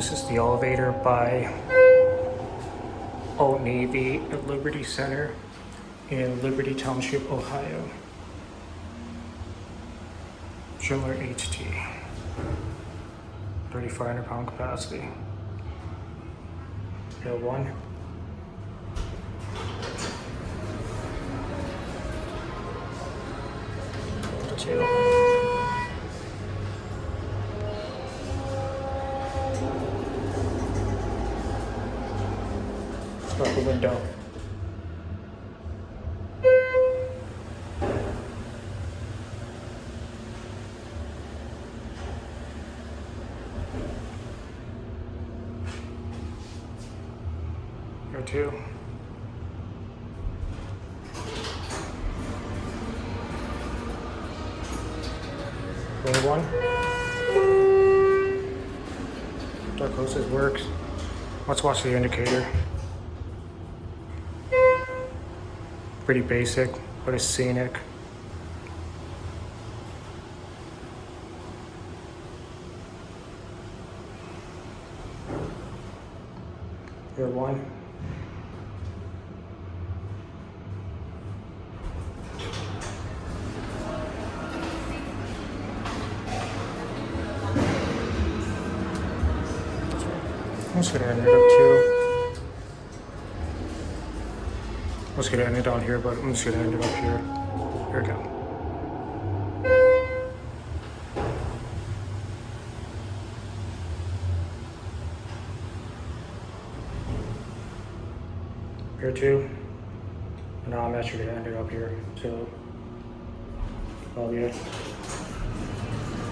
This is the elevator by Old Navy at Liberty Center in Liberty Township, Ohio. Schindler HT, 3,500 pound capacity. Hill 1. Hill 2. Start the window. Here 2. Row 1. Dark hoses works. Let's watch the indicator. Pretty basic, but it's Scenic. Here 1. I'm just gonna end it up 2. I was gonna end it on here, but I'm just gonna end it up here. Here we go. Here 2. And now I'm actually gonna end it up here. So, all good.